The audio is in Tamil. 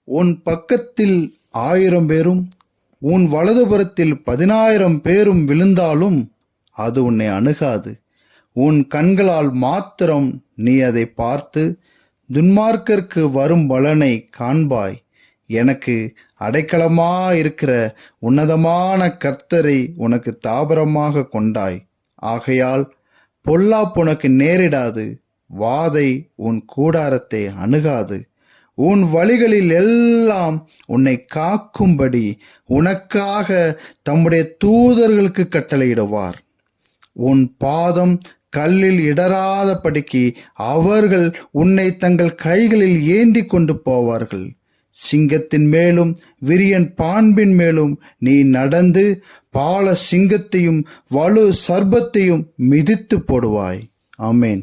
உன் பக்கத்தில் 1000 பேரும் உன் வலதுபுறத்தில் 10,000 பேரும் விழுந்தாலும் அது உன்னை அணுகாது. உன் கண்களால் மாத்திரம் நீ அதை பார்த்து துன்மார்க்கருக்கு வரும் பலனை காண்பாய். எனக்கு அடைக்கலமாயிருக்கிற உன்னதமான கர்த்தரை உனக்கு தாபரமாக கொண்டாய். ஆகையால் பொல்லாப்பு உனக்கு நேரிடாது, வாதை உன் கூடாரத்தை அணுகாது. உன் வழிகளில் எல்லாம் உன்னை காக்கும்படி உனக்காக தம்முடைய தூதர்களுக்கு கட்டளையிடுவார். உன் பாதம் கல்லில் இடராதபடிக்கு அவர்கள் உன்னை தங்கள் கைகளில் ஏந்தி கொண்டு போவார்கள். சிங்கத்தின் மேலும் விரியன் பாம்பின் மேலும் நீ நடந்து பால சிங்கத்தையும் வலு சர்ப்பத்தையும் மிதித்து போடுவாய். ஆமேன்.